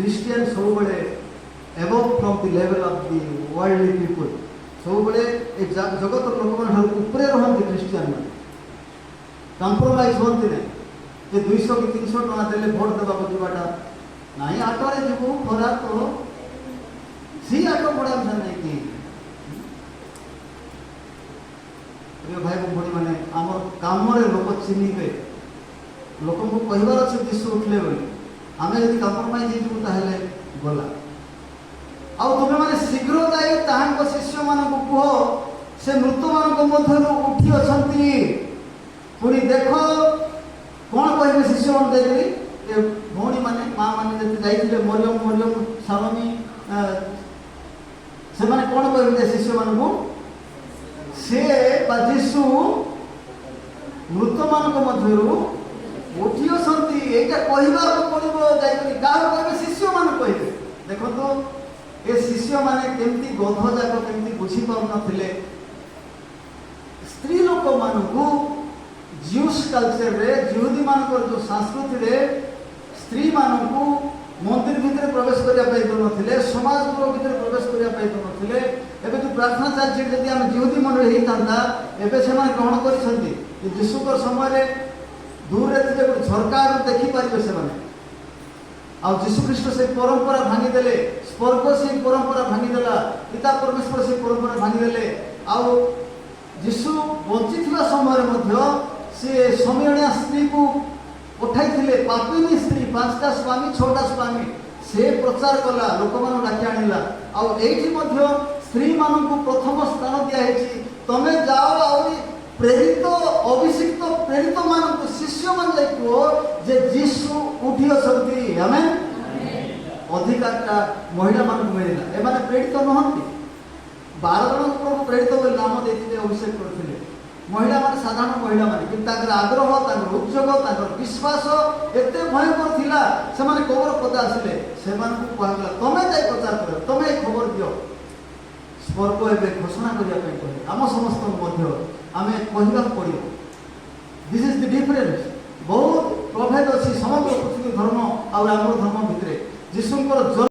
Christian ସବୁବେଳେ above from the level of the worldly people ସବୁବେଳେ ଏ ଜଗତର ଲୋକମାନଙ୍କ ଉପରେ ରହନ୍ତି ଖ୍ରୀଷ୍ଟିଆନ ମାନେ କମ୍ପ୍ରମାଇଜ ହୁଅନ୍ତି ନାହିଁ ଯେ 200 କି 300 ଟଙ୍କା ଦେଲେ ଭୋଟ ଦେବାକୁ ଯିବାଟା ନାଇଁ ଆଟୋରେ ଯିବୁ ଖରା ତ ସେଇ ଆଟୋ ଭଡ଼ା ନେଇକି ପ୍ରିୟ ଭାଇ ଭଉଣୀ ମାନେ ଆମର କାମରେ ଲୋକ ଚିହ୍ନିବେ ଲୋକଙ୍କୁ କହିବାର ଅଛି ଯୀଶୁ ଉଠିଲେ ବୋଲି ଆମେ ଯଦି କମ୍ପ୍ରମାଇଜ ହେଇଯିବୁ ତାହେଲେ ଗଲା ଆଉ ତୁମେମାନେ ଶୀଘ୍ର ଯାଇ ତାହାଙ୍କ ଶିଷ୍ୟମାନଙ୍କୁ କୁହ ସେ ମୃତମାନଙ୍କ ମଧ୍ୟରୁ ଉଠି ଅଛନ୍ତି ପୁଣି ଦେଖ କ'ଣ କହିବେ ଶିଷ୍ୟମାନେ ଯାଇକରି ଏ ଭଉଣୀମାନେ ମା' ମାନେ ଯଦି ଯାଇଥିଲେ ମରିୟମ ସାଲୋମୀ ସେମାନେ କ'ଣ କହିବେ ଶିଷ୍ୟମାନଙ୍କୁ ସେ ବା ଯୀଶୁ ମୃତମାନଙ୍କ ମଧ୍ୟରୁ ଉଠି ଅଛନ୍ତି ଏଇଟା କହିବାକୁ ପଡ଼ିବ ଯାଇକରି କାହାକୁ କହିବେ ଶିଷ୍ୟମାନଙ୍କୁ କହିବେ ଦେଖନ୍ତୁ ଏ ଶିଷ୍ୟମାନେ କେମିତି ଗଧ ଯାକ କେମିତି ବୁଝିପାରୁନଥିଲେ ସ୍ତ୍ରୀ ଲୋକମାନଙ୍କୁ ଜିଉସ୍ କଲଚରରେ ଜିହୁଦୀମାନଙ୍କର ଯେଉଁ ସଂସ୍କୃତିରେ ସ୍ତ୍ରୀମାନଙ୍କୁ ମନ୍ଦିର ଭିତରେ ପ୍ରବେଶ କରିବା ପାଇଁ ଦେଉନଥିଲେ ସମାଜ ଗୃହ ଭିତରେ ପ୍ରବେଶ କରିବା ପାଇଁ ଦେଉନଥିଲେ ଏବେ ଯେଉଁ ପ୍ରାର୍ଥନା ଚାଲିଛି ଯଦି ଆମେ ଜିହୁଦୀ ମଣ୍ଡଳୀ ହେଇଥାନ୍ତା ଏବେ ସେମାନେ ଗ୍ରହଣ କରିଛନ୍ତି ଯୀଶୁଙ୍କର ସମୟରେ ଦୂରରେ ଥିଲେ ଗୋଟେ ଝରକାରୁ ଦେଖିପାରିବେ ସେମାନେ ଆଉ ଯୀଶୁଖ୍ରୀଷ୍ଟ ସେ ପରମ୍ପରା ଭାଙ୍ଗିଦେଲେ ସ୍ୱର୍ଗ ସେଇ ପରମ୍ପରା ଭାଙ୍ଗିଦେଲା ପିତା ପରମେଶ୍ୱର ସେଇ ପରମ୍ପରା ଭାଙ୍ଗିଦେଲେ ଆଉ ଯୀଶୁ ବଞ୍ଚିଥିବା ସମୟରେ ମଧ୍ୟ ସେ ସମୟଣିଆ ସ୍ତ୍ରୀକୁ ପଠାଇଥିଲେ ପାପିନୀ ସ୍ତ୍ରୀ 5ଟା ସ୍ୱାମୀ 6ଟା ସ୍ୱାମୀ ସେ ପ୍ରଚାର କଲା ଲୋକମାନଙ୍କୁ ଡାକି ଆଣିଲା ଆଉ ଏଇଠି ମଧ୍ୟ ସ୍ତ୍ରୀମାନଙ୍କୁ ପ୍ରଥମ ସ୍ଥାନ ଦିଆହେଇଛି ତମେ ଯାଅ ଆହୁରି ପ୍ରେରିତ ଅଭିଷିକ୍ତ ପ୍ରେରିତମାନଙ୍କୁ ଶିଷ୍ୟମାନେ ଯାଇ କୁହ ଯେ ଯୀଶୁ ଉଠି ଅଛନ୍ତି ଆମେ ଅଧିକାରଟା ମହିଳାମାନଙ୍କୁ ମିଳିଲା ଏମାନେ ପ୍ରେରିତ ନୁହନ୍ତି 12 ଜଣ ପ୍ରଭୁ ପ୍ରେରିତ ବୋଲି ନାମ ଦେଇଥିଲେ ଅଭିଷେକ କରିଥିଲେ ମହିଳାମାନେ ସାଧାରଣ ମହିଳାମାନେ କିନ୍ତୁ ତାଙ୍କର ଆଗ୍ରହ ତାଙ୍କର ଉଦ୍ୟୋଗ ତାଙ୍କର ବିଶ୍ୱାସ ଏତେ ଭୟଙ୍କର ଥିଲା ସେମାନେ ଖବର ପଦା ଆସିଲେ ସେମାନଙ୍କୁ କୁହାଗଲା ତମେ ଯାଇ ପ୍ରଚାର କର ତମେ ଏ ଖବର ଦିଅ ସ୍ୱର୍ଗ ଏବେ ଘୋଷଣା କରିବା ପାଇଁ କହିଲେ ଆମ ସମସ୍ତଙ୍କୁ ମଧ୍ୟ ଆମେ କହିବାକୁ ପଡ଼ିବ ଦିସ୍ ଇଜ୍ ଦି ଡିଫରେନ୍ସ ବହୁତ ପ୍ରଭେଦ ଅଛି ସମଗ୍ର ପୃଥିବୀ ଧର୍ମ ଆଉ ଆମର ଧର୍ମ ଭିତରେ ଯୀଶୁଙ୍କର